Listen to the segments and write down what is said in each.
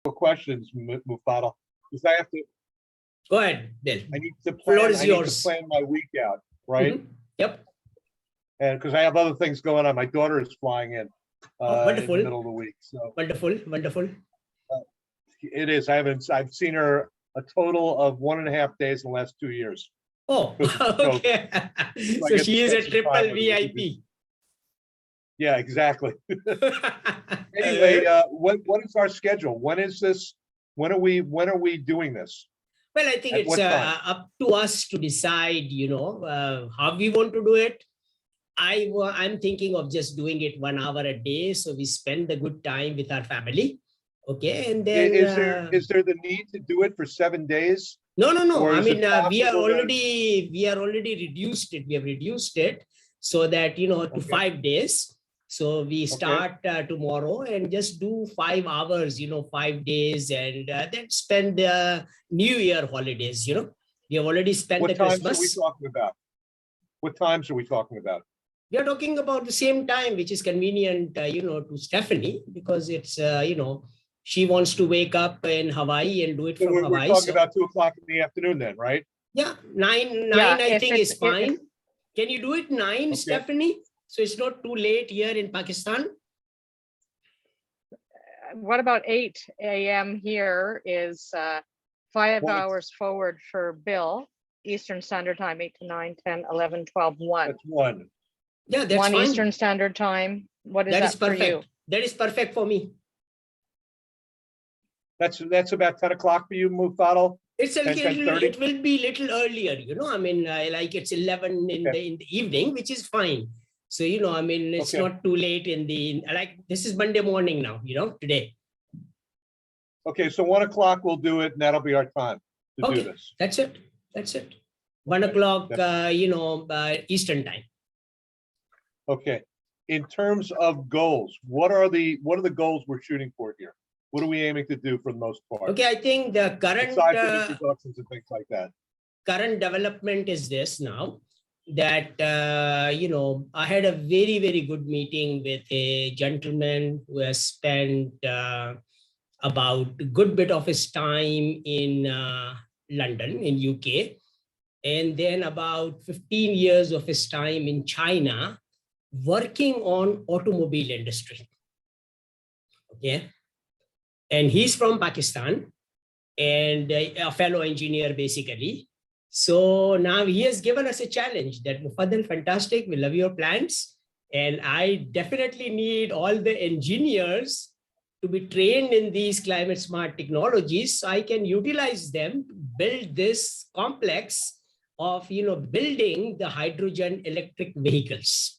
questions, Mufadal, because I have to. Go ahead, Bill. I need to Floor plan. is I yours. need to plan my week out, right? Mhm. Yep. And because I have other things going on, my daughter is flying in in Wonderful. the middle of the week, so Wonderful. Wonderful. it is. I've seen her a total of 1.5 days in the last 2 years. Oh, So- okay. I So get she to is a spend some triple time with her. VIP. Yeah, exactly. Anyway, what is our schedule? When is this? When are we doing this? Well, I think At it's what time? up to us to decide, how we want to do it. I'm thinking of just doing it 1 hour a day, so we spend a good time with our family. Okay, and then Is there the need to do it for 7 days? no. or I is it mean, we are possible to- already reduced it. We have reduced it so that to Okay. 5 days. So we start tomorrow and just do 5 hours, 5 days, and then spend the New Year holidays. We have already spent the What times are we Christmas. talking about? What times are we talking about? We are talking about the same time, which is convenient, to Stephanie, because it's, she wants to wake up in Hawaii and do it So from we're Hawaii. talking So, about 2 o'clock in the afternoon then, right? yeah, nine, Yeah, I if think it's- is fine. Can you do it 9, Okay. Stephanie? So it's not too late here in Pakistan. What about 8 a.m. here is 5 Well, hours forward for Bill, Eastern Standard Time, 8 to 9, 10, 11, 12, 1. That's 1. Yeah, that's 1 fine. Eastern Standard Time. What is That that is for you? perfect. That is perfect for me. That's about 10 o'clock for you, Mufadal? It's a 10, little, 10:30? it will be little earlier, I mean, like it's 11 in the evening, which is fine. So, I mean, it's Okay. not too late like this is Monday morning now, today. Okay, so 1 o'clock we'll do it, and that'll be our time to do Okay, this. that's it. That's it. 1 o'clock, That's- Eastern time. Okay. In terms of goals, what are the goals we're shooting for here? What are we aiming to do for the most part? Okay, I think the current Aside from introductions and things like that. current development is this now, that I had a very, very good meeting with a gentleman who has spent about a good bit of his time in London, in UK, and then about 15 years of his time in China, working on automobile industry. Okay. And he's from Pakistan and a fellow engineer, basically. So now he has given us a challenge that Mufaddal, fantastic, we love your plans. And I definitely need all the engineers to be trained in these climate smart technologies so I can utilize them to build this complex of, building the hydrogen electric vehicles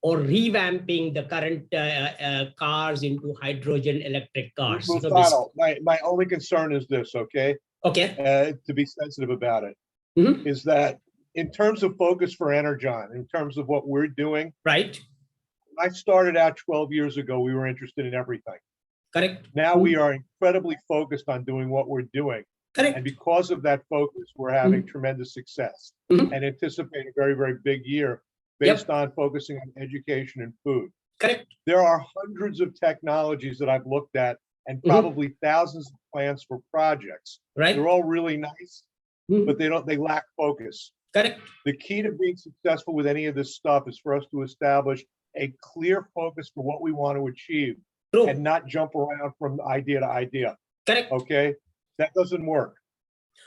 or revamping the current cars into hydrogen electric cars. Mufadal, my only concern is this, okay? Okay. To be sensitive about it, Mhm. is that in terms of focus for Energime, in terms of what we're doing, Right. when I started out 12 years ago, we were interested in everything. Correct. Now we are incredibly focused on doing what we're doing. And Correct. because of that focus, we're having tremendous success Mhm. and anticipate a very, very big year based on focusing on education and food. Correct. There are hundreds of technologies that I've looked at and probably thousands of plans for projects. Right. They're all really nice, Mhm. but they lack focus. Correct. The key to being successful with any of this stuff is for us to establish a clear focus for what we want to achieve True. and not jump around from idea to idea. Correct. Okay, that doesn't work.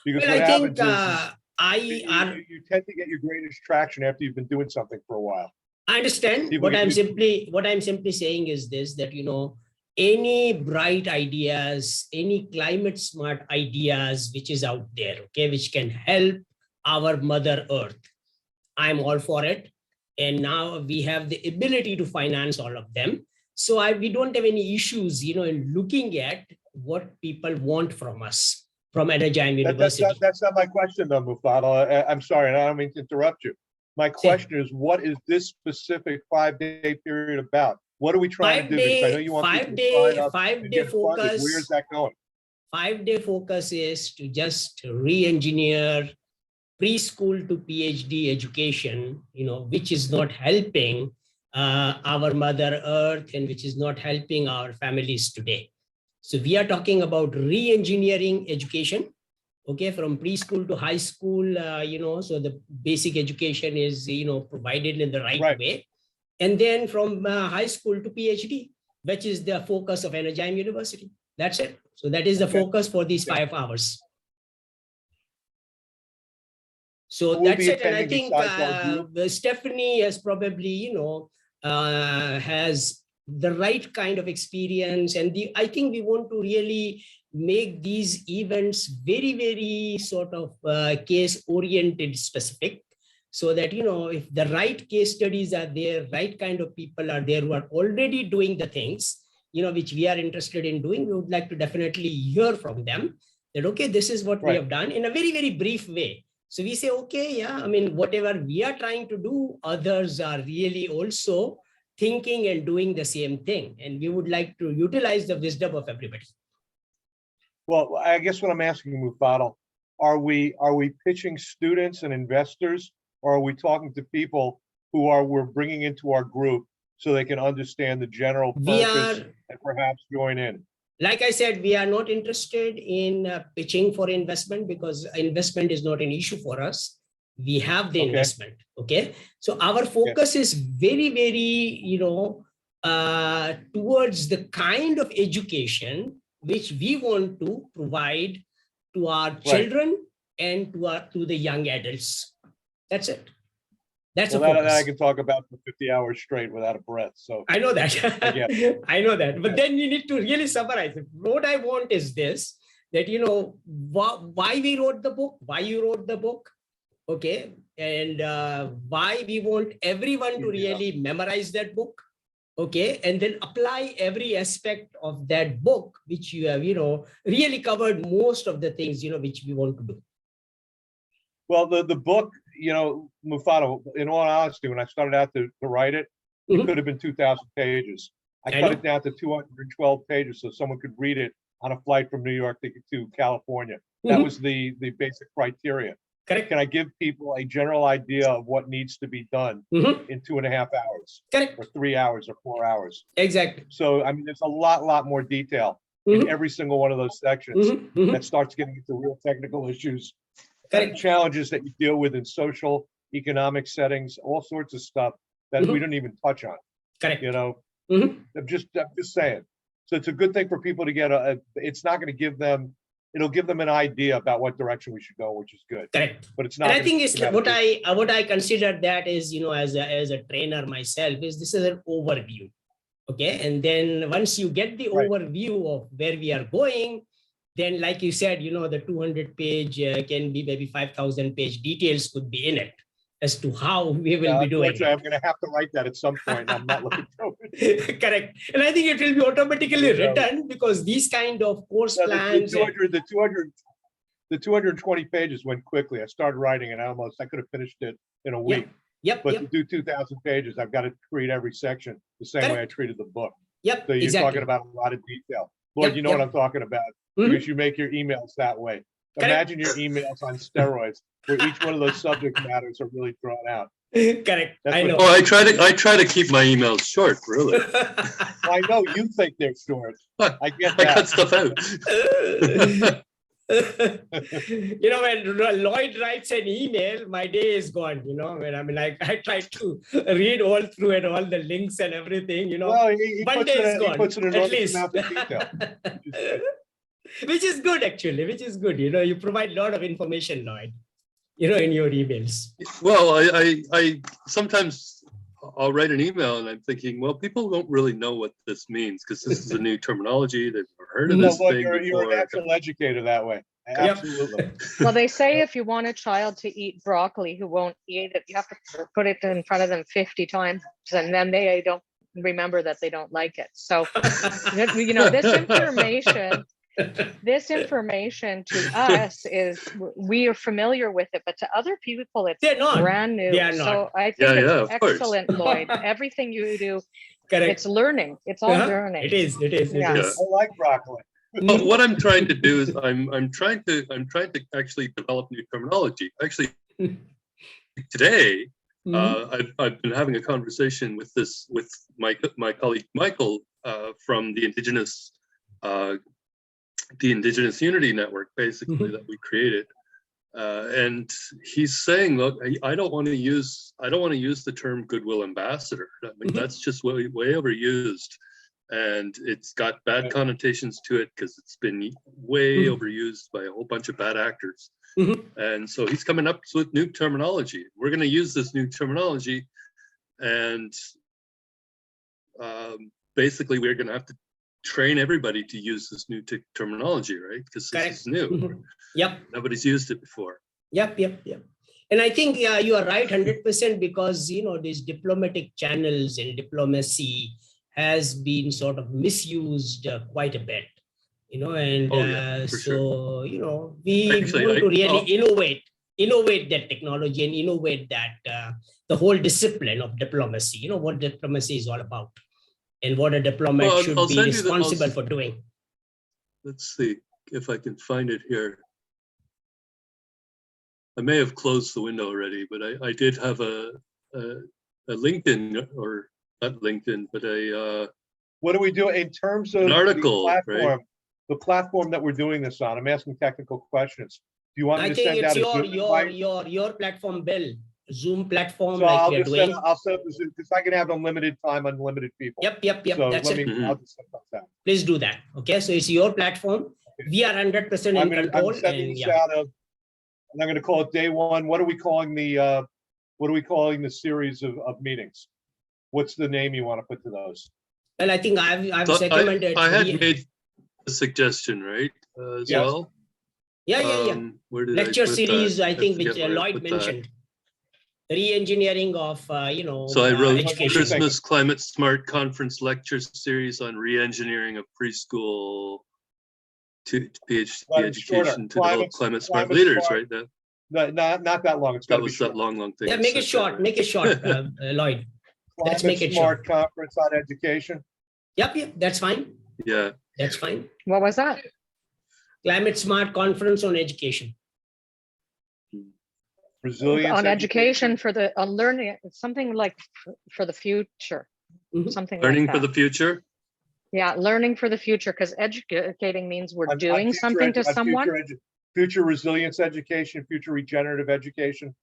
Because Well, what I think happens is you tend to get your greatest traction after you've been doing something for a while. I understand. People What get I'm simply saying is this, that, any bright ideas, any climate smart ideas which is out there, okay, which can help our Mother Earth, I'm all for it. And now we have the ability to finance all of them. So we don't have any issues, in looking at what people want from us, from Energime University. That's not my question, though, Mufadal. I'm sorry, and I don't mean to interrupt you. My question is, what is this specific 5-day period about? What are we trying to do? Because I know you want people to sign up and get funded. Where is that going? 5-day focus is to just re-engineer preschool to PhD education, which is not helping our Mother Earth and which is not helping our families today. So we are talking about re-engineering education, okay, from preschool to high school, so the basic education is, provided in the right way. And then from high school to PhD, which is the focus of Energime University. That's it. So that is the focus for these 5 hours. So that's it. And I think Stephanie has probably, has the right kind of experience. And I think we want to really make these events very, very sort of case-oriented specific, so that, if the right case studies are there, right kind of people are there who are already doing the things, which we are interested in doing, we would like to definitely hear from them that, okay, this is what we have done in a very, very brief way. So we say, okay, yeah, I mean, whatever we are trying to do, others are really also thinking and doing the same thing. And we would like to utilize the wisdom of everybody. Well, I guess what I'm asking, Mufadal, are we pitching students and investors, or are we talking to people who we're bringing into our group so they can understand the general purpose and perhaps join in? Like I said, we are not interested in pitching for investment, because investment is not an issue for us. We have the investment. Okay. So our focus is very, very, towards the kind of education which we want to provide to our children and to the young adults. That's it. That's that I can talk about for 50 hours straight without a breath. So I know that. I know that. But then you need to really summarize it. What I want is this, that, why we wrote the book, why you wrote the book, okay, and why we want everyone to really memorize that book, okay, and then apply every aspect of that book, which you have, really covered most of the things, which we want to do. Well, the book, Mufadal, in all honesty, when I started out to write it, it could have been 2,000 pages. I cut it down to 212 pages so someone could read it on a flight from New York to California. That was the basic criteria. Correct. Can I give people a general idea of what needs to be done in 2.5 hours? Correct. Or 3 hours or 4 hours? Exactly. So, I mean, there's a lot more detail in every single one of those sections that starts getting into real technical issues. Challenges that you deal with in social, economic settings, all sorts of stuff that we don't even touch on. Correct. I'm just saying. So it's a good thing for people to get it's not going to give them, it'll give them an idea about what direction we should go, which is good. Correct. But it's not. And I think it's what I consider that is, as a trainer myself, is this is an overview. Okay. And then once you get the overview of where we are going, then, like you said, the 200-page can be maybe 5,000-page details could be in it as to how we will be doing it. I'm going to have to write that at some point. I'm not looking forward to it. Correct. And I think it will be automatically written, because these kind of course plans. The 220 pages went quickly. I started writing and I could have finished it in a week. But to do 2,000 pages, I've got to treat every section the same way I treated the book. So you're talking about a lot of detail. Lord, you know what I'm talking about, because you make your emails that way. Imagine your emails on steroids, where each one of those subject matters are really drawn out. Correct. I know. I try to keep my emails short, really. I know you think they're short. I get that. I cut stuff out. When Lloyd writes an email, my day is gone. When I try to read all through and all the links and everything. Well, he one day is gone. He puts an enormous amount of detail. Which is good, actually. Which is good. You provide a lot of information, Lloyd. In your emails. Well, I sometimes I'll write an email and I'm thinking, well, people don't really know what this means, because this is a new terminology. They've never heard of this thing before. You're a natural educator that way. Absolutely. Well, they say if you want a child to eat broccoli who won't eat it, you have to put it in front of them 50 times, and then they don't remember that they don't like it. So, this information to us is, we are familiar with it, but to other people it's brand new. So I think it's excellent, Lloyd. Everything you do, it's learning. It's all learning. It is. I like broccoli. Well, what I'm trying to do is I'm trying to actually develop new terminology. Actually, today I've been having a conversation with my colleague Michael from the Indigenous the Indigenous Unity Network, basically, that we created. And he's saying, look, I don't want to use the term goodwill ambassador. I mean, that's just way overused, and it's got bad connotations to it because it's been way overused by a whole bunch of bad actors. And so he's coming up with new terminology. We're going to use this new terminology, and basically we're going to have to train everybody to use this new terminology, right? Because this is new. Yep. Nobody's used it before. Yep. And I think you are right 100%, because, you know, these diplomatic channels and diplomacy has been sort of misused quite a bit, you know, and so, you know, we want to really innovate that technology and innovate that the whole discipline of diplomacy, you know, what diplomacy is all about and what a diplomat should be responsible for doing. Let's see if I can find it here. I may have closed the window already, but I did have a LinkedIn, or not LinkedIn, but a what do we do in terms of an article, the platform, right? The platform that we're doing this on? I'm asking technical questions. Do you want me to send out a Zoom invite? your platform, Bill, Zoom platform, so like I'll we're doing. I'll set up the Zoom, because I can have unlimited time, unlimited people. Yep. So That's it. I'll just set that. Please do that. Okay, so it's your platform. We are 100% in control. I'm sending this out of, and I'm going to call it day one. What are we calling the series of meetings? What's the name you want to put to those? Well, I think I've recommended. I had made a suggestion, right? As well. Yeah. Lecture series, I think, which Lloyd mentioned. Re-engineering of, you know. So I wrote education. Christmas Climate Smart Conference Lecture Series on re-engineering of preschool to PhD education to develop climate smart leaders, right? Not that long. It's got to be that long thing. Yeah, make it short. Make it short, Lloyd. Let's make it smart short. Conference on education. Yep, that's fine. Yeah, that's fine. What was that? Climate Smart Conference on education. Resilience on education on learning, something like for the future. Something learning like that. For the future. Yeah, learning for the future, because educating means we're doing something to someone. Future resilience education, future regenerative education.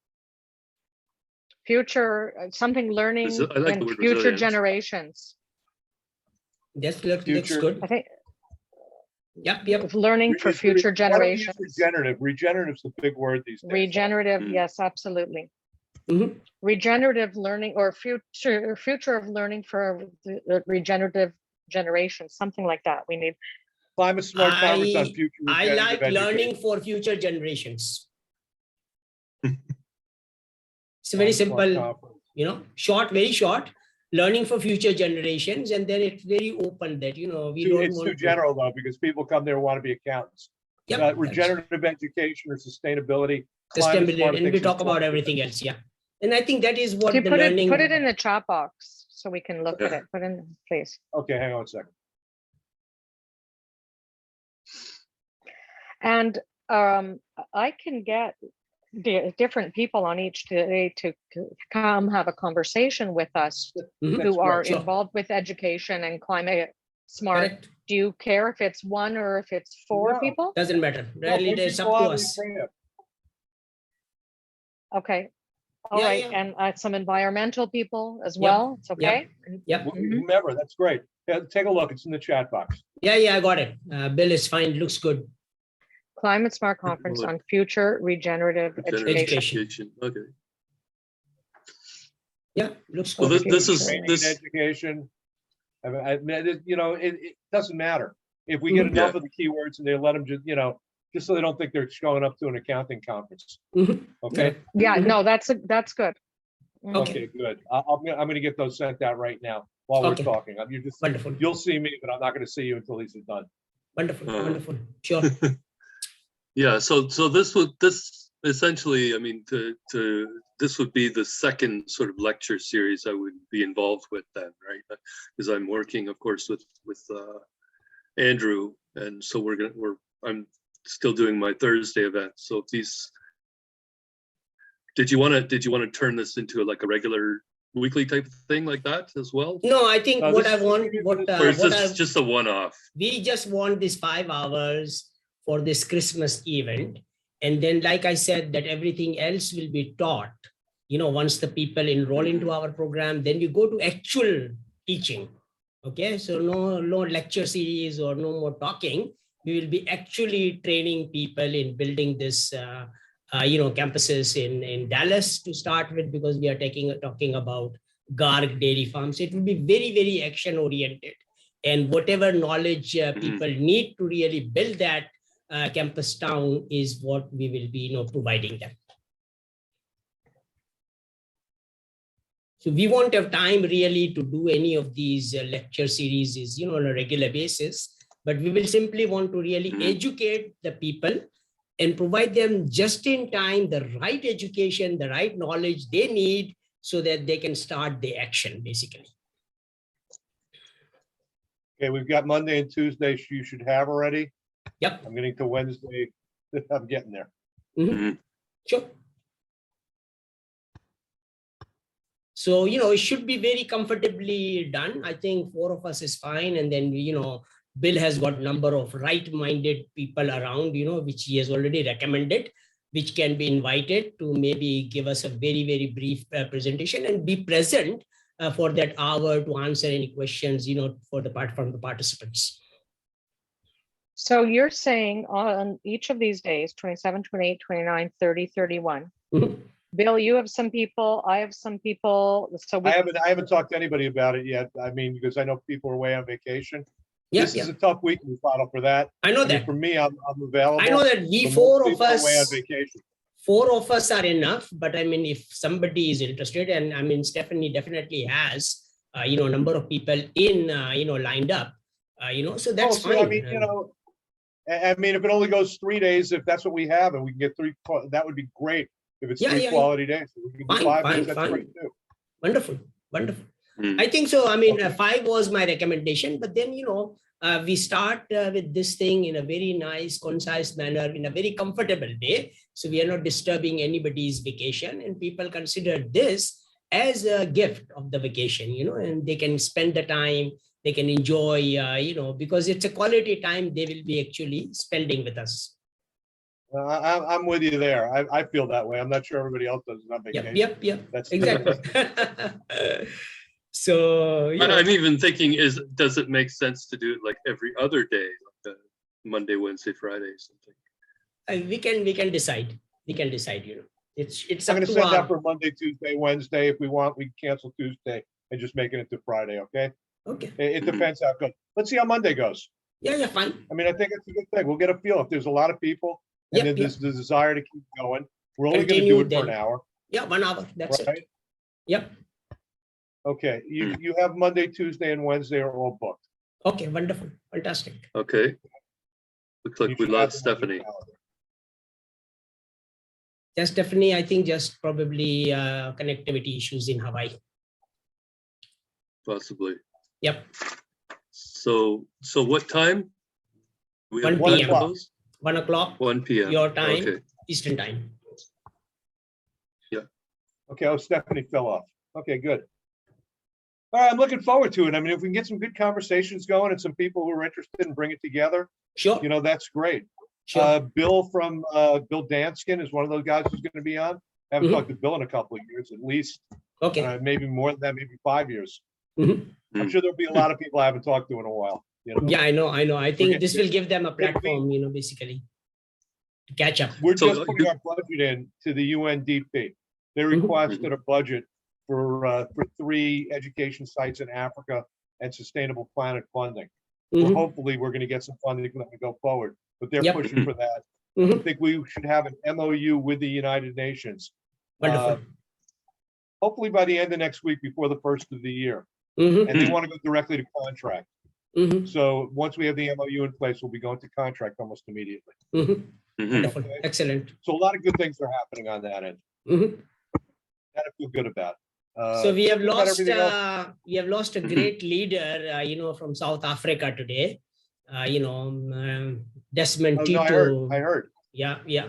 Future, something learning and future generations. That looks good. I think. Yep. Learning for future generations. Regenerative's the big word these days. Regenerative, yes, absolutely. Regenerative learning, or future of learning for the regenerative generations, something like that. We need climate smart conference on future. I like learning for future generations. It's very simple, you know, short, very short. Learning for future generations, and then it's very open that, you know, it's too general though, because people come there want to be accountants. Regenerative education or sustainability, and we talk about everything else. Yeah, and I think that is what the learning. Put it in the chat box so we can look at it. Put in, please. Okay, hang on a second. And I can get different people on each day to come have a conversation with us who are involved with education and climate smart. Correct. Do you care if it's one or if it's four people? Doesn't matter. Really, it's up to us. Okay. All right. And some environmental people as well. It's okay. Yep. Whomever, that's great. Yeah, take a look. It's in the chat box. Yeah, I got it. Bill is fine. Looks good. Climate Smart Conference on future regenerative education. Okay. Yeah, looks good. Well, this education. I mean, you know, it doesn't matter if we get enough of the keywords and they let them just so they don't think they're showing up to an accounting conference. Okay. Yeah. No, that's good. Okay, good. I'm going to get those sent out right now while we're talking. Wonderful. You'll see me, but I'm not going to see you until these are done. Wonderful. Sure. Yeah, so this essentially, I mean, this would be the second sort of lecture series I would be involved with then, right? Because I'm working, of course, with Andrew, and so I'm still doing my Thursday event. So did you want to turn this into like a regular weekly type of thing like that as well? No, I think what I want, or is this just a one-off? We just want this 5 hours for this Christmas event. And then, like I said, that everything else will be taught, once the people enroll into our program, then we go to actual teaching. Okay, so no lecture series or no more talking. We will be actually training people in building this, campuses in Dallas to start with, because we are talking about Garg Dairy Farms. It will be very, very action oriented, and whatever knowledge people need to really build that campus town is what we will be, providing them. So we won't have time really to do any of these lecture series, on a regular basis, but we will simply want to really educate the people and provide them just in time the right education, the right knowledge they need so that they can start the action, basically. Okay, we've got Monday and Tuesday you should have already. Yep. I'm getting to Wednesday. I'm getting there. Sure. So, it should be very comfortably done. I think 4 of us is fine. And then, Bill has got a number of right-minded people around, which he has already recommended, which can be invited to maybe give us a very, very brief presentation and be present for that hour to answer any questions, from the participants. So you're saying on each of these days, 27, 28, 29, 30, 31, Bill, you have some people, I have some people. So I haven't talked to anybody about it yet. I mean, because I know people are away on vacation. This is a tough week to follow for that. I know that. For me, I'm available. I know that we 4 of us away on vacation. 4 of us are enough, but I mean, if somebody is interested, and I mean, Stephanie definitely has, a number of people in, lined up, so that's fine. I mean, if it only goes 3 days, if that's what we have, and we can get 3, that would be great. If it's 3 quality days, we can do 5 days, that's great too. Wonderful. I think so. I mean, 5 was my recommendation, but then, we start with this thing in a very nice, concise manner, in a very comfortable way. So we are not disturbing anybody's vacation, and people consider this as a gift of the vacation, and they can spend the time, they can enjoy, because it's a quality time they will be actually spending with us. I'm with you there. I feel that way. I'm not sure everybody else does on vacation. Yep. That's exactly. So I'm even thinking, does it make sense to do it like every other day, like Monday, Wednesday, Friday, something? We can decide. It's I'm going to set that for Monday, Tuesday, Wednesday. If we want, we can cancel Tuesday and just make it to Friday. Okay. It depends how it goes. Let's see how Monday goes. Yeah, fine. I mean, I think it's a good thing. We'll get a feel if there's a lot of people and then there's the desire to keep going. We're only going to do it for an hour. Yeah, 1 hour. That's right. It. Yep. Okay. You have Monday, Tuesday, and Wednesday are all booked. Okay, wonderful. Fantastic. Okay. Looks like we lost Stephanie. Yes, Stephanie, I think just probably connectivity issues in Hawaii. Possibly. Yep. So what time? We have 1 p.m. 1 o'clock. 1 p.m. Your time, Eastern time. Yeah. Okay. Stephanie fell off. Okay, good. All right, I'm looking forward to it. I mean, if we can get some good conversations going and some people who are interested and bring it together, sure. That's great. Sure. Bill from Bill Danskin is one of those guys who's going to be on. I haven't talked to Bill in a couple of years, at least. Okay. Maybe more than that, maybe 5 years. I'm sure there'll be a lot of people I haven't talked to in a while. Yeah, I know. I think this will give them a platform, basically to catch up. We're just putting our budget in to the UNDP. They requested a budget for 3 education sites in Africa and Sustainable Planet funding. So hopefully we're going to get some funding for them to go forward, but they're pushing for that. I think we should have an MOU with the United Nations. Wonderful. Hopefully by the end of next week, before the first of the year. And they want to go directly to contract. So once we have the MOU in place, we'll be going to contract almost immediately. Wonderful. Okay. Excellent. So a lot of good things are happening on that end. That I feel good about. So we have lost a great leader, from South Africa today. Desmond Tutu. No, I heard. Yeah.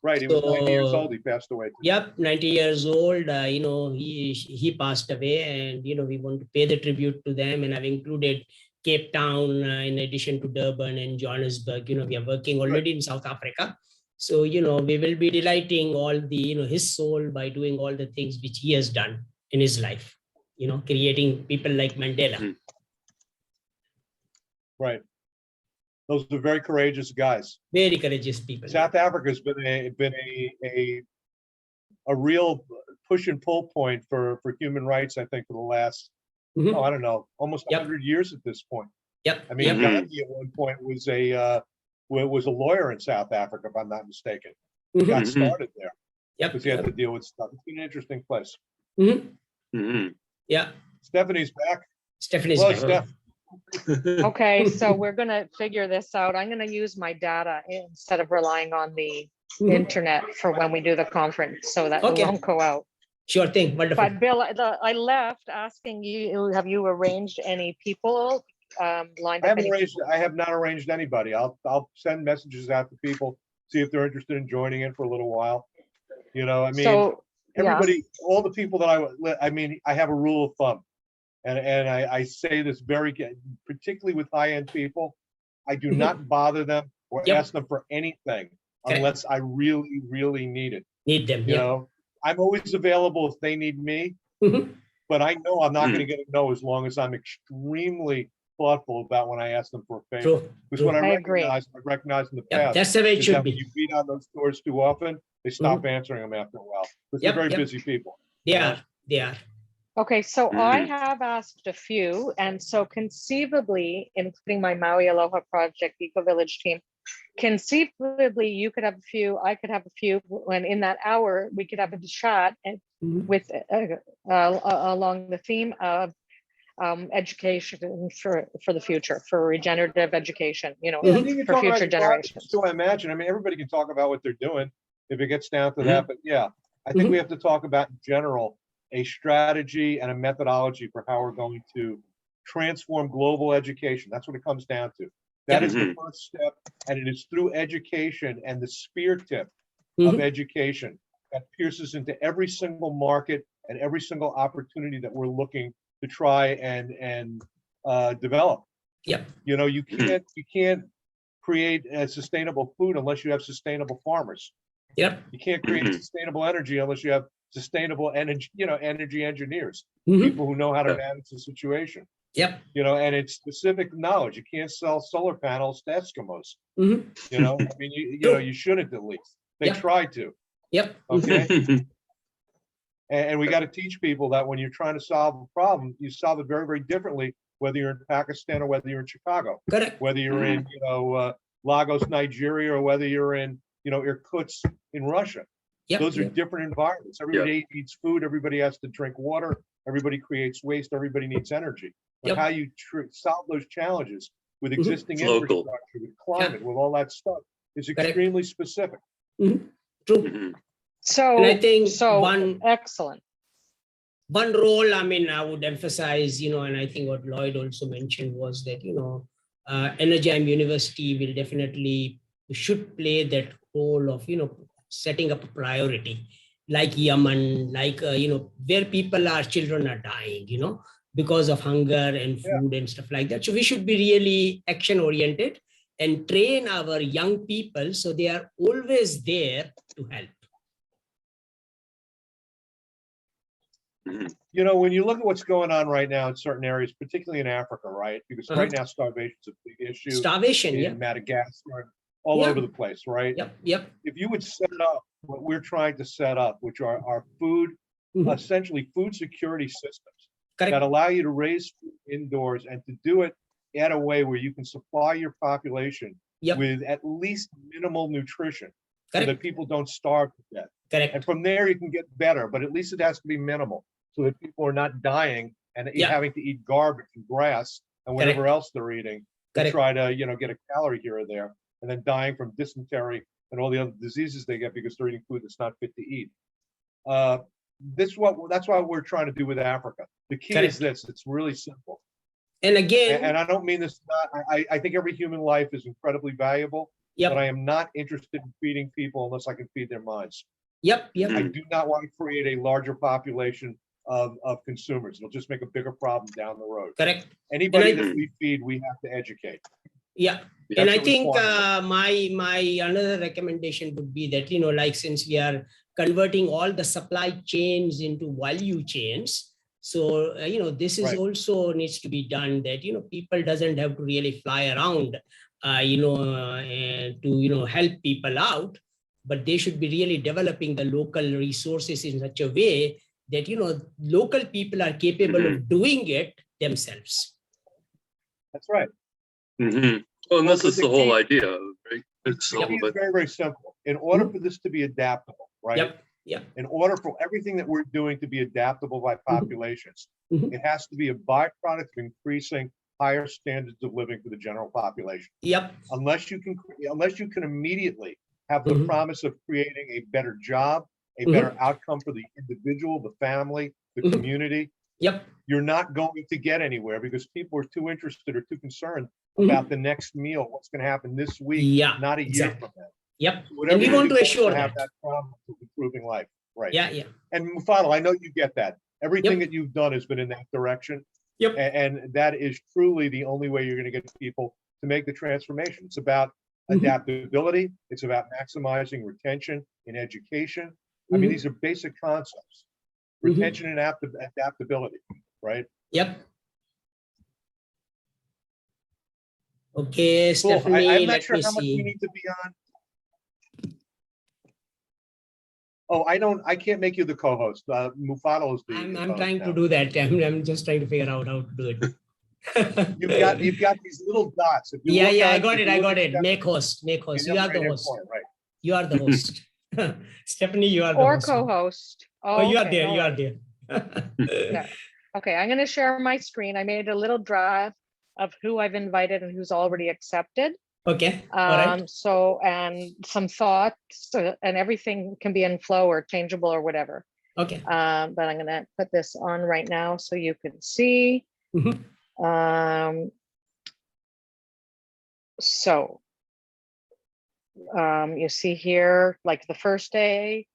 Right, he was 90 years old, he passed away. Yep, 90 years old, he passed away, and, we want to pay the tribute to them, and I've included Cape Town in addition to Durban and Johannesburg. We are working already in South Africa. So, we will be delighting all the, his soul by doing all the things which he has done in his life, creating people like Mandela. Right. Those are very courageous guys. Very courageous people. South Africa's been a real push and pull point for human rights, I think, for the last, I don't know, almost 100 years at this point. Yep. I mean, Gandhi at one point was a lawyer in South Africa, if I'm not mistaken. He got started there. Yep. Because he had to deal with stuff. It's been an interesting place. Yeah. Stephanie's back. Stephanie's Hello, back. Steph. Okay, so we're gonna figure this out. I'm gonna use my data instead of relying on the internet for when we do the conference, so that it won't go out. Sure thing. Wonderful. But Bill, I left asking you, have you arranged any people lined up? I have not arranged anybody. I'll send messages out to people, see if they're interested in joining in for a little while. I mean, so, everybody, all the people that I have a rule of thumb. And I say this particularly with high-end people, I do not bother them or ask them for anything unless I really, really need it. Need them, I'm always available if they need me, but I know I'm not going to get a no as long as I'm extremely thoughtful about when I ask them for a favor. Because what I recognize in the past, that's the way it should be. When you beat on those doors too often, they stop answering them after a while. Because they're very busy people. They are. Okay, so I have asked a few, and so conceivably, including my Maui Aloha Project Eco Village team, conceivably you could have a few, I could have a few, when in that hour we could have a chat and with along the theme of education for the future, for regenerative education, for future generations. So I imagine, everybody can talk about what they're doing if it gets down to that, but I think we have to talk about in general a strategy and a methodology for how we're going to transform global education. That's what it comes down to. That is the first step, and it is through education and the spear tip of education that pierces into every single market and every single opportunity that we're looking to try and develop. You can't create a sustainable food unless you have sustainable farmers. You can't create sustainable energy unless you have sustainable energy, energy engineers, people who know how to manage the situation. And it's specific knowledge. You can't sell solar panels to Eskimos. You shouldn't, at least. They tried to. Okay. And we got to teach people that when you're trying to solve a problem, you solve it very, very differently, whether you're in Pakistan or whether you're in Chicago. Whether you're in, Lagos, Nigeria, or whether you're in, Irkutsk in Russia. Those are different environments. Everybody eats food. Everybody has to drink water. Everybody creates waste. Everybody needs energy. But how you solve those challenges with existing infrastructure, with climate, with all that stuff is extremely specific. True. So, and I think excellent. One role, I would emphasize, and I think what Lloyd also mentioned was that, Energime University will definitely should play that role of, setting up a priority, like Yemen, like, where children are dying, because of hunger and food and stuff like that. So we should be really action oriented and train our young people so they are always there to help. When you look at what's going on right now in certain areas, particularly in Africa, right? Because right now starvation is a big issue. Starvation, in Madagascar, all over the place, right? If you would set up what we're trying to set up, which are our food, essentially food security systems that allow you to raise food indoors and to do it in a way where you can supply your population with at least minimal nutrition so that people don't starve to death. And from there you can get better, but at least it has to be minimal so that people are not dying and having to eat garbage and grass and whatever else they're eating to try to, get a calorie here or there, and then dying from dysentery and all the other diseases they get because they're eating food that's not fit to eat. That's what we're trying to do with Africa. The key is this: it's really simple. And again, and I don't mean this. I think every human life is incredibly valuable, but I am not interested in feeding people unless I can feed their minds. Yep. I do not want to create a larger population of consumers. It'll just make a bigger problem down the road. Correct. Anybody that we feed, we have to educate. Yeah. That's and I a think requirement. my another recommendation would be that, like since we are converting all the supply chains into value chains, so this is also needs to be done, that people doesn't have to really fly around to help people out, but they should be really developing the local resources in such a way that local people are capable of doing it themselves. That's right. Well, and this is the whole idea, right? It's very, very simple. In order for this to be adaptable, right? Yep. In order for everything that we're doing to be adaptable by populations, it has to be a byproduct of increasing higher standards of living for the general population. Yep. Unless you can immediately have the promise of creating a better job, a better outcome for the individual, the family, the community. Yep. You're not going to get anywhere because people are too interested or too concerned about the next meal, what's going to happen this week, not a year from now. Yep. So and we want to assure to have that promise of improving life. Right. Yeah. And Mufadal, I know you get that. Everything that you've done has been in that direction. Yep. And that is truly the only way you're going to get people to make the transformation. It's about adaptability. It's about maximizing retention in education. I mean, these are basic concepts. Retention and adaptability, right? Yep. Okay, Cool. Stephanie, I'm not sure how much we need to be on. Oh, I can't make you the co-host. Mufadal is the I'm trying to do that. I'm just trying to figure out how to do it. You've got these little dots. I got it. Make host. You are the host. Right. You are the host. Stephanie, you are the or host. co-host. Oh, you are there. You are there. Yeah. Okay, I'm going to share my screen. I made a little draft of who I've invited and who's already accepted. Okay. All right. So, and some thoughts, and everything can be in flow or changeable or whatever. Okay. But I'm going to put this on right now so you can see. So you see here, like the first day,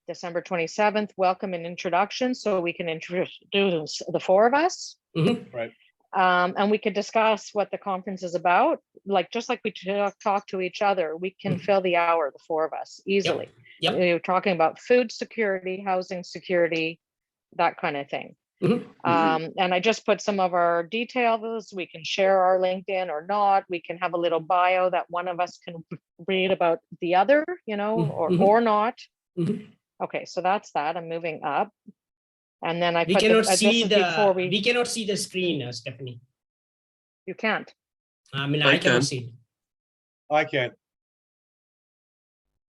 December 27th, welcome and introduction. So we can introduce the four of us. Right. And we could discuss what the conference is about, just like we talk to each other. We can fill the hour, the four of us, easily. Yep. You're talking about food security, housing security, that kind of thing. And I just put some of our details. We can share our LinkedIn or not. We can have a little bio that one of us can read about the other, or not. Okay, so that's that. I'm moving up. And then we cannot see the screen, Stephanie. You can't. I mean, I cannot see it. I can.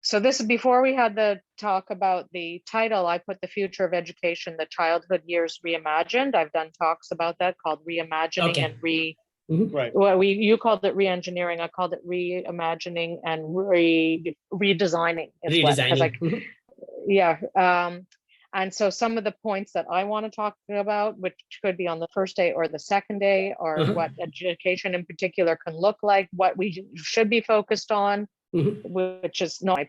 So this is before we had the talk about the title. I put the future of education, the childhood years reimagined. I've done talks about that called reimagining and right. Well, you called it re-engineering. I called it reimagining and redesigning. And so some of the points that I want to talk about, which could be on the first day or the second day, or what education in particular can look like, what we should be focused on, which is not my